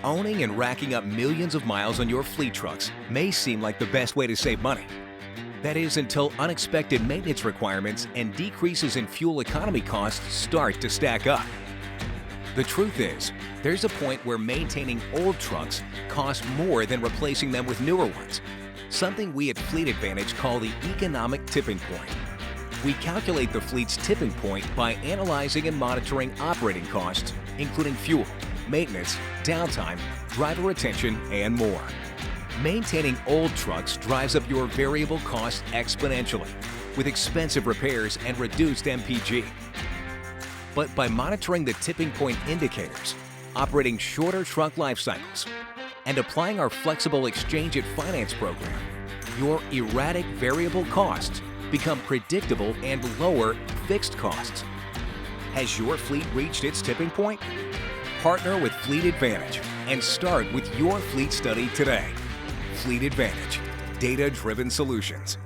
Owning and racking up millions of miles on your fleet trucks may seem like the best way to save money. That is until unexpected maintenance requirements and decreases in fuel economy costs start to stack up. The truth is, there's a point where maintaining old trucks costs more than replacing them with newer ones, something we at Fleet Advantage call the economic tipping point. We calculate the fleet's tipping point by analyzing and monitoring operating costs, including fuel, maintenance, downtime, driver retention, and more. Maintaining old trucks drives up your variable costs exponentially, with expensive repairs and reduced MPG. But by monitoring the tipping point indicators, operating shorter truck life cycles, and applying our flexible exchange at finance program, your erratic variable costs become predictable and lower fixed costs. Has your fleet reached its tipping point? Partner with Fleet Advantage and start with your fleet study today. Fleet Advantage, data-driven solutions.